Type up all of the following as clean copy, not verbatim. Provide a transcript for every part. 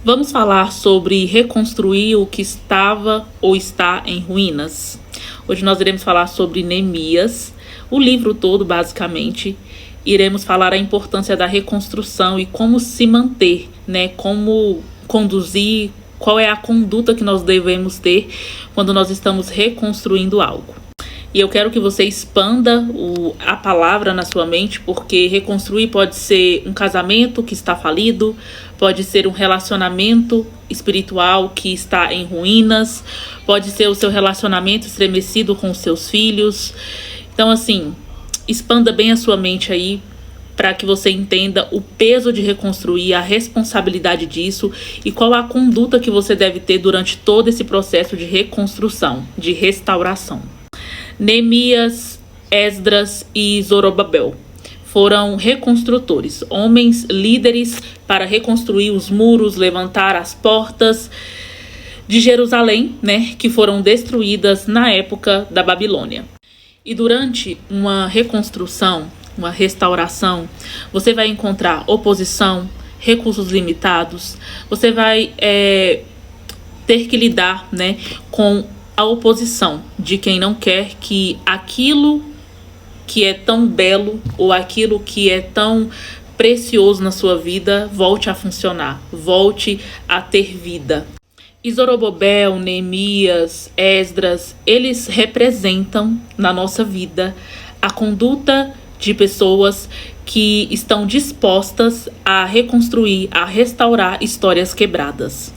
Vamos falar sobre reconstruir o que estava ou está em ruínas. Hoje nós iremos falar sobre Neemias, o livro todo basicamente. Iremos falar a importância da reconstrução e como se manter, como conduzir, qual é a conduta que nós devemos ter quando nós estamos reconstruindo algo. E eu quero que você expanda a palavra na sua mente, porque reconstruir pode ser um casamento que está falido, pode ser um relacionamento espiritual que está em ruínas, pode ser o seu relacionamento estremecido com os seus filhos. Então, assim, expanda bem a sua mente aí, para que você entenda o peso de reconstruir, a responsabilidade disso e qual a conduta que você deve ter durante todo esse processo de reconstrução, de restauração. Neemias, Esdras e Zorobabel foram reconstrutores, homens líderes para reconstruir os muros, levantar as portas de Jerusalém, que foram destruídas na época da Babilônia. E durante uma reconstrução, uma restauração, você vai encontrar oposição, recursos limitados, você vai ter que lidar com a oposição de quem não quer que aquilo que é tão belo ou aquilo que é tão precioso na sua vida volte a funcionar, volte a ter vida. E Zorobabel, Neemias, Esdras, eles representam na nossa vida a conduta de pessoas que estão dispostas a reconstruir, a restaurar histórias quebradas.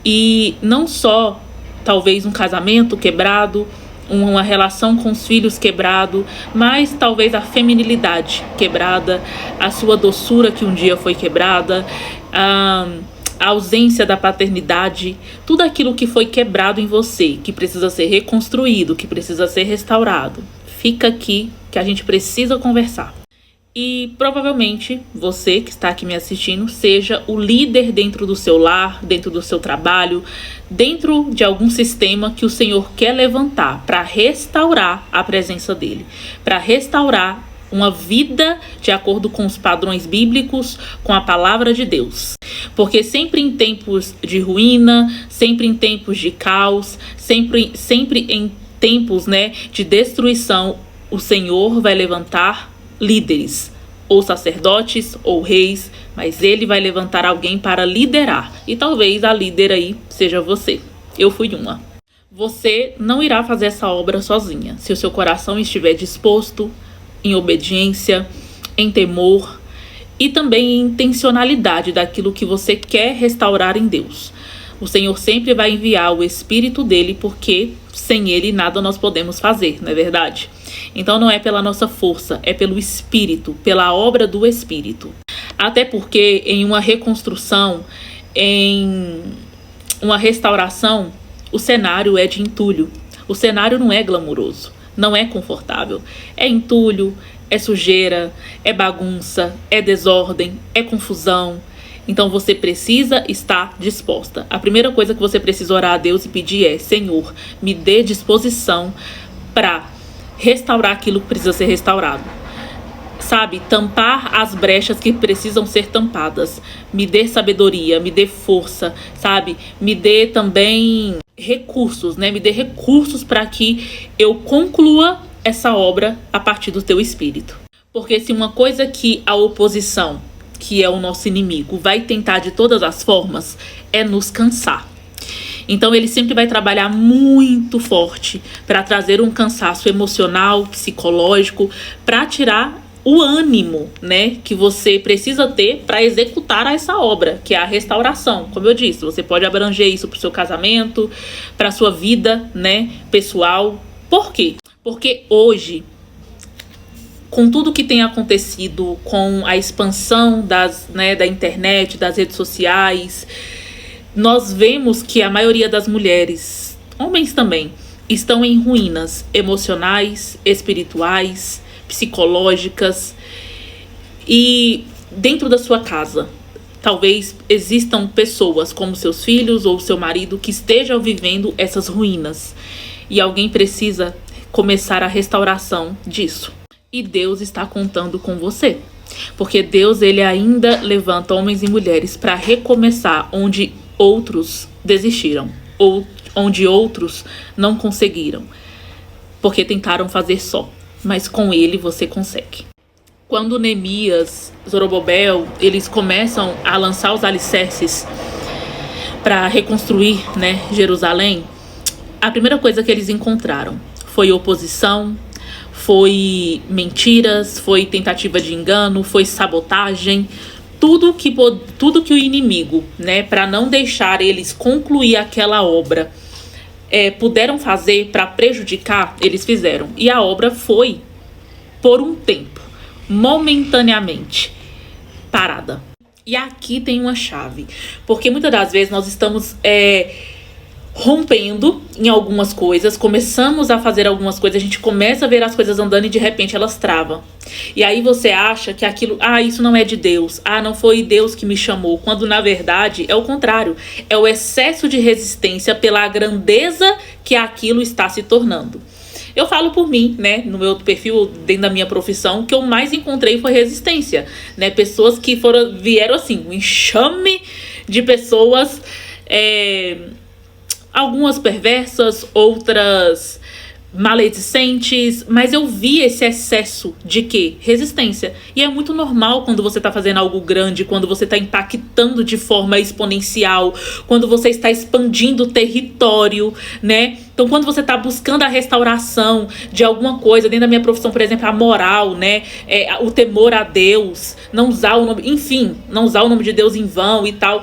E não só talvez um casamento quebrado, uma relação com os filhos quebrado, mas talvez a feminilidade quebrada, a sua doçura que um dia foi quebrada, a ausência da paternidade, tudo aquilo que foi quebrado em você, que precisa ser reconstruído, que precisa ser restaurado. Fica aqui que a gente precisa conversar. E provavelmente você que está aqui me assistindo seja o líder dentro do seu lar, dentro do seu trabalho, dentro de algum sistema que o Senhor quer levantar para restaurar a presença dele, para restaurar uma vida de acordo com os padrões bíblicos, com a palavra de Deus. Porque sempre em tempos de ruína, sempre em tempos de caos, sempre em tempos de destruição, o Senhor vai levantar líderes, ou sacerdotes, ou reis, mas ele vai levantar alguém para liderar. E talvez a líder aí seja você. Eu fui uma. Você não irá fazer essa obra sozinha. Se o seu coração estiver disposto, em obediência, em temor e também em intencionalidade daquilo que você quer restaurar em Deus. O Senhor sempre vai enviar o Espírito dele, porque sem ele nada nós podemos fazer, não é verdade? Então não é pela nossa força, é pelo Espírito, pela obra do Espírito. Até porque em uma reconstrução, em uma restauração, o cenário é de entulho. O cenário não é glamuroso, não é confortável. É entulho, é sujeira, é bagunça, é desordem, é confusão. Então você precisa estar disposta. A primeira coisa que você precisa orar a Deus e pedir é: Senhor, me dê disposição para restaurar aquilo que precisa ser restaurado. Sabe, tampar as brechas que precisam ser tampadas. Me dê sabedoria, me dê força, sabe? Me dê também recursos, Me dê recursos para que eu conclua essa obra a partir do teu Espírito. Porque se uma coisa que a oposição, que é o nosso inimigo, vai tentar de todas as formas, é nos cansar. Então ele sempre vai trabalhar muito forte para trazer um cansaço emocional, psicológico, para tirar o ânimo, que você precisa ter para executar essa obra, que é a restauração. Como eu disse, você pode abranger isso para o seu casamento, para a sua vida, pessoal. Por quê? Porque hoje, com tudo que tem acontecido, com a expansão da internet, das redes sociais, nós vemos que a maioria das mulheres, homens também, estão em ruínas emocionais, espirituais, psicológicas. E dentro da sua casa, talvez existam pessoas como seus filhos ou seu marido que estejam vivendo essas ruínas. E alguém precisa começar a restauração disso. E Deus está contando com você. Porque Deus, ele ainda levanta homens e mulheres para recomeçar onde outros desistiram, ou onde outros não conseguiram, porque tentaram fazer só. Mas com ele você consegue. Quando Neemias, Zorobabel, eles começam a lançar os alicerces para reconstruir, né, Jerusalém, a primeira coisa que eles encontraram foi oposição, foi mentiras, foi tentativa de engano, foi sabotagem, tudo que o inimigo, né, para não deixar eles concluir aquela obra, puderam fazer para prejudicar, eles fizeram. E a obra foi, por um tempo, momentaneamente, parada. E aqui tem uma chave, porque muitas das vezes nós estamos rompendo em algumas coisas, começamos a fazer algumas coisas, a gente começa a ver as coisas andando e de repente elas travam. E aí você acha que aquilo, isso não é de Deus, não foi Deus que me chamou, quando na verdade é o contrário, é o excesso de resistência pela grandeza que aquilo está se tornando. Eu falo por mim, né, no meu perfil, dentro da minha profissão, o que eu mais encontrei foi resistência, né, pessoas que vieram assim, um enxame de pessoas, algumas perversas, outras maledicentes, mas eu vi esse excesso de quê? Resistência. E é muito normal quando você está fazendo algo grande, quando você está impactando de forma exponencial, quando você está expandindo o território, né? Então, quando você está buscando a restauração de alguma coisa, dentro da minha profissão, por exemplo, a moral, né? O temor a Deus, não usar o nome, enfim, não usar o nome de Deus em vão e tal.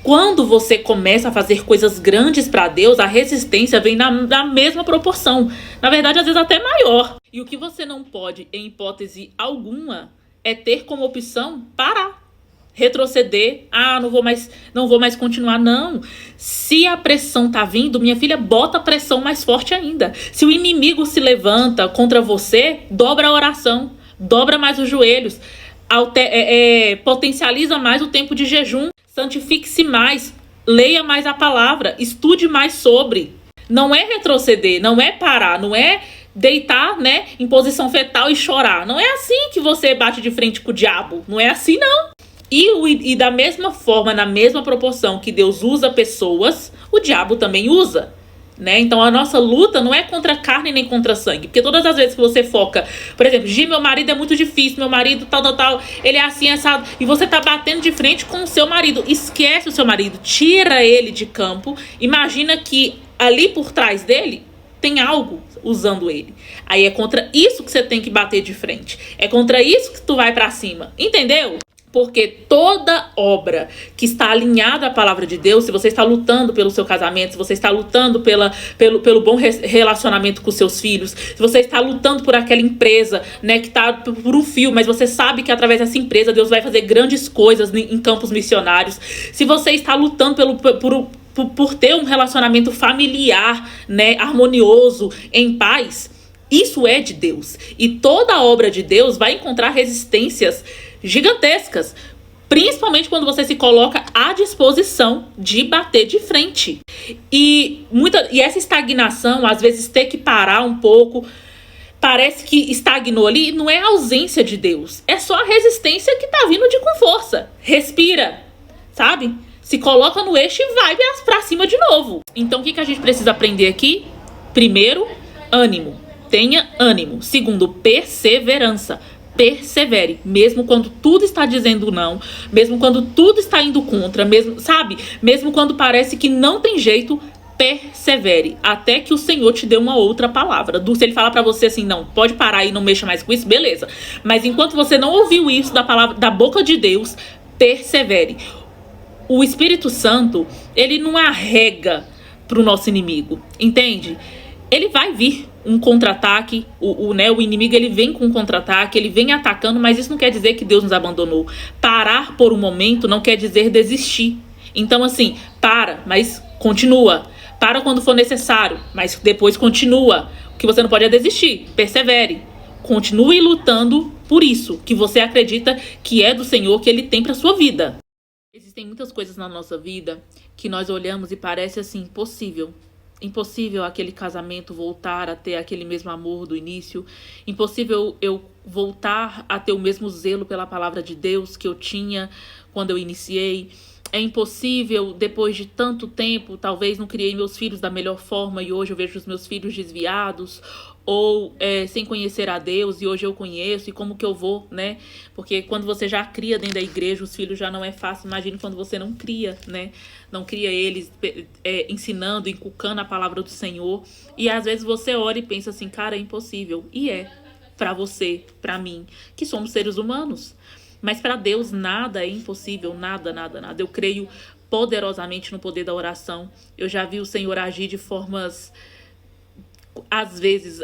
Quando você começa a fazer coisas grandes para Deus, a resistência vem na mesma proporção. Na verdade, às vezes até maior. E o que você não pode, em hipótese alguma, é ter como opção parar. Retroceder. Não vou mais continuar. Não. Se a pressão tá vindo, minha filha, bota a pressão mais forte ainda. Se o inimigo se levanta contra você, dobra a oração. Dobra mais os joelhos. Potencializa mais o tempo de jejum. Santifique-se mais, leia mais a palavra, estude mais sobre. Não é retroceder, não é parar, não é deitar, né, em posição fetal e chorar. Não é assim que você bate de frente com o diabo, não é assim não. E da mesma forma, na mesma proporção que Deus usa pessoas, o diabo também usa. Né? Então a nossa luta não é contra carne nem contra sangue, porque todas as vezes que você foca, por exemplo, meu marido é muito difícil, meu marido tal, ele é assim, assado, e você tá batendo de frente com o seu marido, esquece o seu marido, tira ele de campo, imagina que ali por trás dele tem algo usando ele, aí é contra isso que você tem que bater de frente, é contra isso que tu vai pra cima, entendeu? Porque toda obra que está alinhada à palavra de Deus, se você está lutando pelo seu casamento, se você está lutando pelo bom relacionamento com seus filhos, se você está lutando por aquela empresa, né, que está por um fio, mas você sabe que através dessa empresa Deus vai fazer grandes coisas em campos missionários, se você está lutando por ter um relacionamento familiar, né, harmonioso, em paz, isso é de Deus. E toda obra de Deus vai encontrar resistências gigantescas, principalmente quando você se coloca à disposição de bater de frente. E essa estagnação, às vezes ter que parar um pouco, parece que estagnou ali, não é a ausência de Deus, é só a resistência que tá vindo com força. Respira, sabe? Se coloca no eixo e vai pra cima de novo. Então o que a gente precisa aprender aqui? Primeiro, ânimo. Tenha ânimo. Segundo, perseverança. Persevere, mesmo quando tudo está dizendo não, mesmo quando tudo está indo contra, mesmo quando parece que não tem jeito, persevere, até que o Senhor te dê uma outra palavra. Se ele falar pra você assim, não, pode parar e não mexa mais com isso, beleza. Mas enquanto você não ouviu isso da palavra, da boca de Deus, persevere. O Espírito Santo, ele não arrega pro nosso inimigo, entende? Ele vai vir um contra-ataque, o inimigo, ele vem com um contra-ataque, ele vem atacando, mas isso não quer dizer que Deus nos abandonou. Parar por um momento não quer dizer desistir. Então assim, mas continua. Para quando for necessário, mas depois continua. O que você não pode é desistir, persevere. Continue lutando por isso, que você acredita que é do Senhor, que Ele tem para sua vida. Existem muitas coisas na nossa vida que nós olhamos e parece assim, impossível. Impossível aquele casamento voltar a ter aquele mesmo amor do início. Impossível eu voltar a ter o mesmo zelo pela palavra de Deus que eu tinha quando eu iniciei. É impossível, depois de tanto tempo, talvez não criei meus filhos da melhor forma e hoje eu vejo os meus filhos desviados ou sem conhecer a Deus e hoje eu conheço e como que eu vou, né? Porque quando você já cria dentro da igreja, os filhos já não é fácil. Imagine quando você não cria, né? Não cria eles ensinando, inculcando a palavra do Senhor. E às vezes você ora e pensa assim, cara, é impossível. E é, pra você, pra mim, que somos seres humanos. Mas para Deus nada é impossível, nada, nada, nada. Eu creio poderosamente no poder da oração. Eu já vi o Senhor agir de formas, às vezes,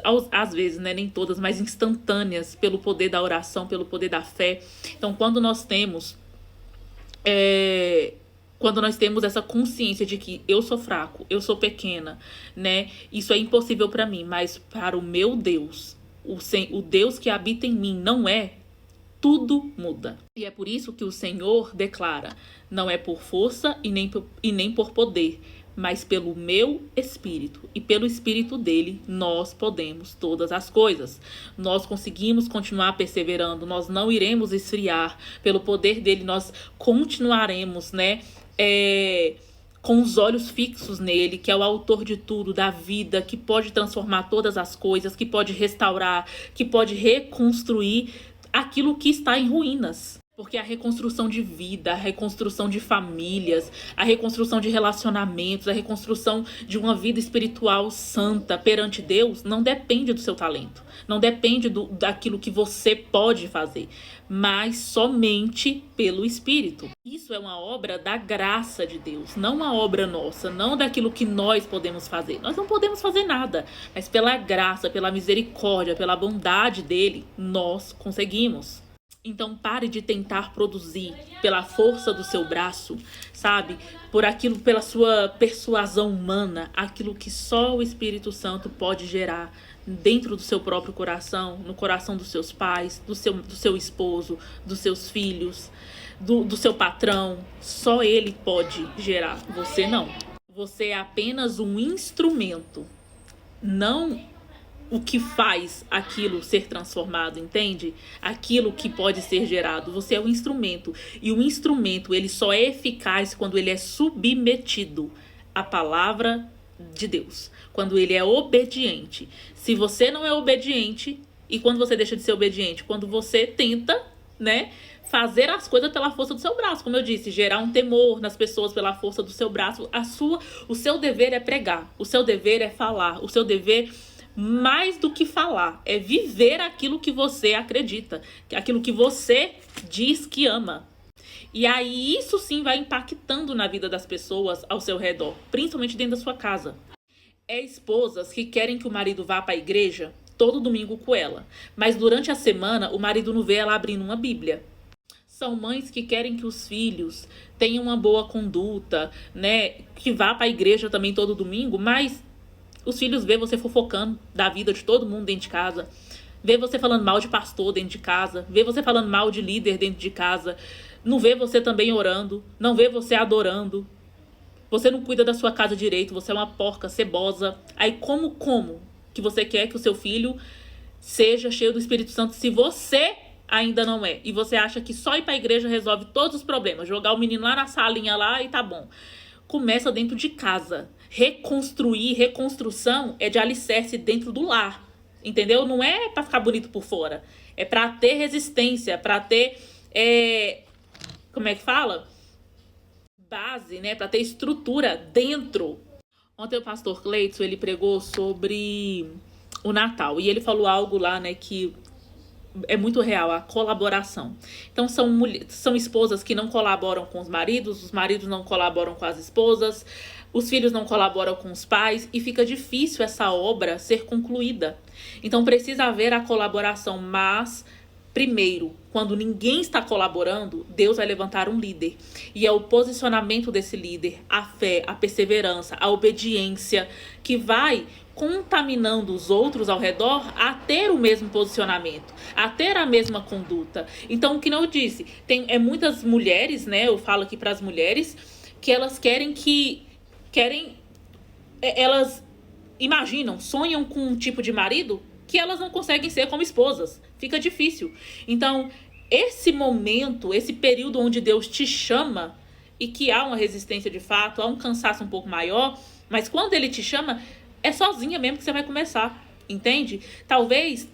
né, nem todas, mas instantâneas, pelo poder da oração, pelo poder da fé. Então, quando nós temos essa consciência de que eu sou fraco, eu sou pequena, né? Isso é impossível para mim, mas para o meu Deus, o Deus que habita em mim não é. Tudo muda. E é por isso que o Senhor declara: não é por força e nem por poder, mas pelo meu Espírito. E pelo Espírito dele, nós podemos todas as coisas. Nós conseguimos continuar perseverando, nós não iremos esfriar. Pelo poder dele, nós continuaremos, né? Com os olhos fixos nele, que é o autor de tudo, da vida, que pode transformar todas as coisas, que pode restaurar, que pode reconstruir aquilo que está em ruínas. Porque a reconstrução de vida, a reconstrução de famílias, a reconstrução de relacionamentos, a reconstrução de uma vida espiritual santa perante Deus não depende do seu talento, não depende daquilo que você pode fazer, mas somente pelo Espírito. Isso é uma obra da graça de Deus, não uma obra nossa, não daquilo que nós podemos fazer. Nós não podemos fazer nada, mas pela graça, pela misericórdia, pela bondade dele, nós conseguimos. Então pare de tentar produzir pela força do seu braço, sabe? Pela sua persuasão humana, aquilo que só o Espírito Santo pode gerar dentro do seu próprio coração, no coração dos seus pais, do seu esposo, dos seus filhos, do seu patrão. Só ele pode gerar, você não. Você é apenas um instrumento, não o que faz aquilo ser transformado, entende? Aquilo que pode ser gerado. Você é um instrumento. E o instrumento, ele só é eficaz quando ele é submetido à palavra de Deus. Quando ele é obediente. Se você não é obediente, e quando você deixa de ser obediente? Quando você tenta, né, fazer as coisas pela força do seu braço. Como eu disse, gerar um temor nas pessoas pela força do seu braço. O seu dever é pregar. O seu dever é falar. O seu dever, mais do que falar, é viver aquilo que você acredita, aquilo que você diz que ama. E aí isso sim vai impactando na vida das pessoas ao seu redor, principalmente dentro da sua casa. É esposas que querem que o marido vá para a igreja todo domingo com ela, mas durante a semana o marido não vê ela abrindo uma Bíblia. São mães que querem que os filhos tenham uma boa conduta, né, que vá para a igreja também todo domingo, mas os filhos vê você fofocando da vida de todo mundo dentro de casa. Vê você falando mal de pastor dentro de casa. Vê você falando mal de líder dentro de casa. Não vê você também orando. Não vê você adorando. Você não cuida da sua casa direito. Você é uma porca cebosa. Aí como que você quer que o seu filho seja cheio do Espírito Santo se você ainda não é? E você acha que só ir para a igreja resolve todos os problemas. Jogar o menino lá na salinha lá e tá bom. Começa dentro de casa. Reconstrução é de alicerce dentro do lar, entendeu? Não é para ficar bonito por fora, é para ter resistência, para ter, como é que fala? Base, né? Para ter estrutura dentro. Ontem o pastor Cleidson, ele pregou sobre o Natal e ele falou algo lá, né, que é muito real, a colaboração. Então são esposas que não colaboram com os maridos não colaboram com as esposas, os filhos não colaboram com os pais e fica difícil essa obra ser concluída. Então precisa haver a colaboração, mas primeiro, quando ninguém está colaborando, Deus vai levantar um líder. E é o posicionamento desse líder, a fé, a perseverança, a obediência, que vai contaminando os outros ao redor a ter o mesmo posicionamento, a ter a mesma conduta. Então, o que eu disse, tem muitas mulheres, né? Eu falo aqui para as mulheres, que elas elas imaginam, sonham com um tipo de marido que elas não conseguem ser como esposas. Fica difícil. Então, esse momento, esse período onde Deus te chama e que há uma resistência de fato, há um cansaço um pouco maior, mas quando ele te chama, é sozinha mesmo que você vai começar, entende? Talvez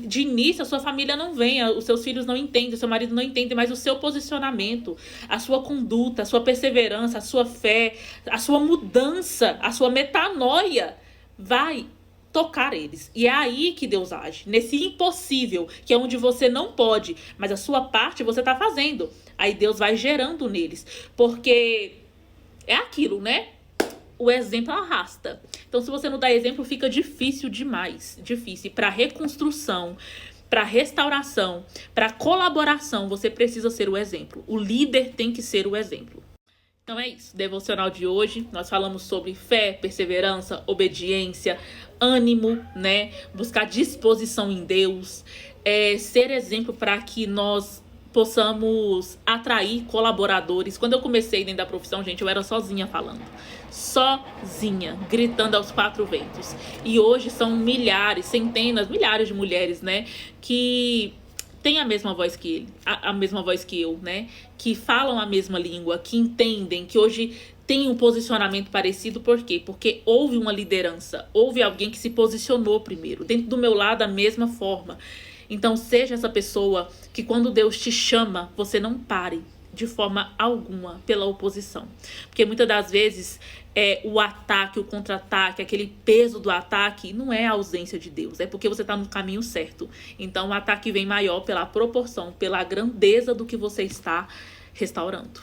de início a sua família não venha, os seus filhos não entendem, o seu marido não entende, mas o seu posicionamento, a sua conduta, a sua perseverança, a sua fé, a sua mudança, a sua metanoia vai tocar eles. E é aí que Deus age, nesse impossível, que é onde você não pode, mas a sua parte você está fazendo. Aí Deus vai gerando neles, porque é aquilo, né? O exemplo arrasta. Então, se você não dá exemplo, fica difícil demais. Difícil. Para reconstrução, para restauração, para colaboração, você precisa ser o exemplo. O líder tem que ser o exemplo. Então é isso. Devocional de hoje, nós falamos sobre fé, perseverança, obediência, ânimo, né? Buscar disposição em Deus, ser exemplo para que nós possamos atrair colaboradores. Quando eu comecei dentro da profissão, gente, eu era sozinha falando. Sozinha, gritando aos quatro ventos. E hoje são milhares, centenas, milhares de mulheres, né? Que têm a mesma voz que ele, a mesma voz que eu, né? Que falam a mesma língua, que entendem, que hoje tem um posicionamento parecido. Por quê? Porque houve uma liderança, houve alguém que se posicionou primeiro. Dentro do meu lado, da mesma forma. Então, seja essa pessoa que quando Deus te chama, você não pare de forma alguma pela oposição. Porque muitas das vezes o ataque, o contra-ataque, aquele peso do ataque não é a ausência de Deus, é porque você está no caminho certo. Então, o ataque vem maior pela proporção, pela grandeza do que você está restaurando.